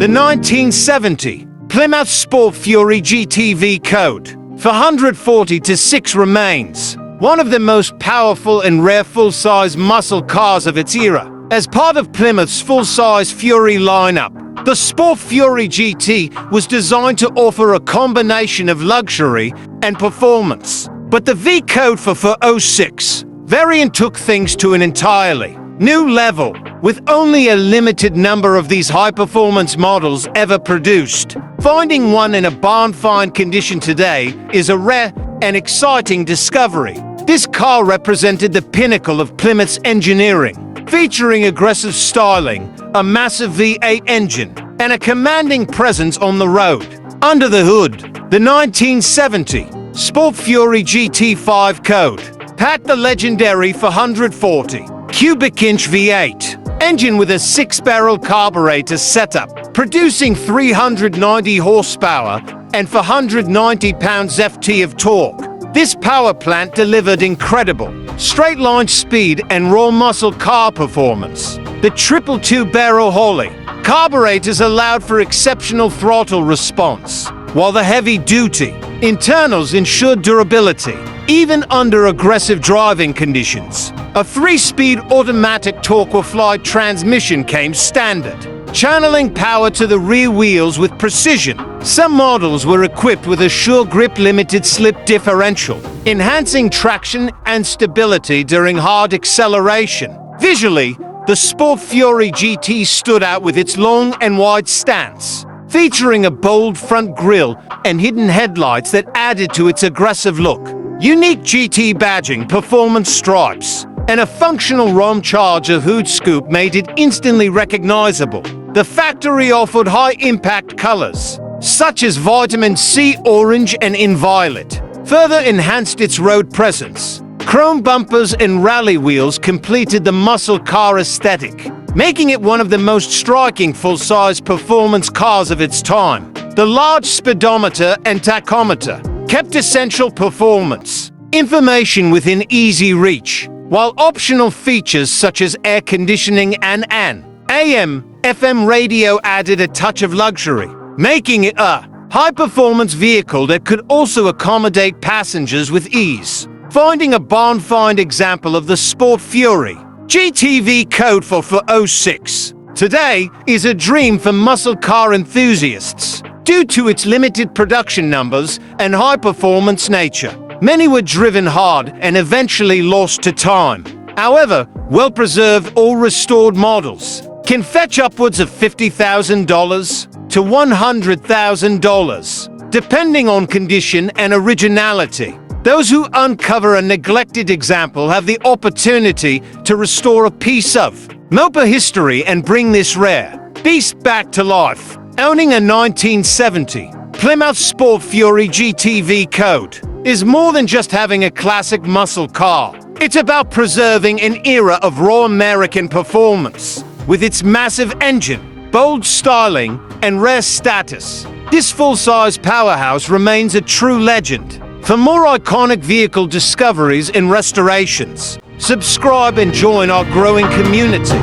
the 1970 Plymouth Sport Fury GT code for 140 to 6 remains one of the most powerful and rare full-size muscle cars of its era. As part of Plymouth's full-size Fury lineup, the Sport Fury GT was designed to offer a combination of luxury and performance. But the V code for 06 variant took things to an entirely new level, with only a limited number of these high-performance models ever produced. Finding one in a barn-find condition today is a rare and exciting discovery. This car represented the pinnacle of Plymouth's engineering, featuring aggressive styling, a massive V8 engine, and a commanding presence on the road. Under the hood, the 1970 Sport Fury GT5 code packed the legendary 440 cubic inch V8 engine with a 6-barrel carburetor setup, producing 390 horsepower and 490 pounds-ft of torque. This power plant delivered incredible straight-line speed and raw muscle car performance. The triple 2-barrel Holley carburetors allowed for exceptional throttle response, while the heavy-duty internals ensured durability, even under aggressive driving conditions. A 3-speed automatic torque-or-fly transmission came standard, channeling power to the rear wheels with precision. Some models were equipped with a Sure Grip limited slip differential, enhancing traction and stability during hard acceleration. Visually, the Sport Fury GT stood out with its long and wide stance, featuring a bold front grille and hidden headlights that added to its aggressive look. Unique GT badging, performance stripes, and a functional ROM charger hood scoop made it instantly recognizable. The factory offered high-impact colors, such as vitamin C orange and violet, further enhanced its road presence. Chrome bumpers and rally wheels completed the muscle car aesthetic, making it one of the most striking full-size performance cars of its time. The large speedometer and tachometer kept essential performance information within easy reach, while optional features such as air conditioning and an AM/FM radio added a touch of luxury, making it a high-performance vehicle that could also accommodate passengers with ease. Finding a barn-find example of the Sport Fury GT code for 06 today is a dream for muscle car enthusiasts. Due to its limited production numbers and high-performance nature, many were driven hard and eventually lost to time. However, well-preserved or restored models can fetch upwards of $50,000 to $100,000, depending on condition and originality. Those who uncover a neglected example have the opportunity to restore a piece of Mopar history and bring this rare beast back to life. Owning a 1970 Plymouth Sport Fury GT code is more than just having a classic muscle car. It's about preserving an era of raw American performance. With its massive engine, bold styling, and rare status, this full-size powerhouse remains a true legend. For more iconic vehicle discoveries and restorations, subscribe and join our growing community.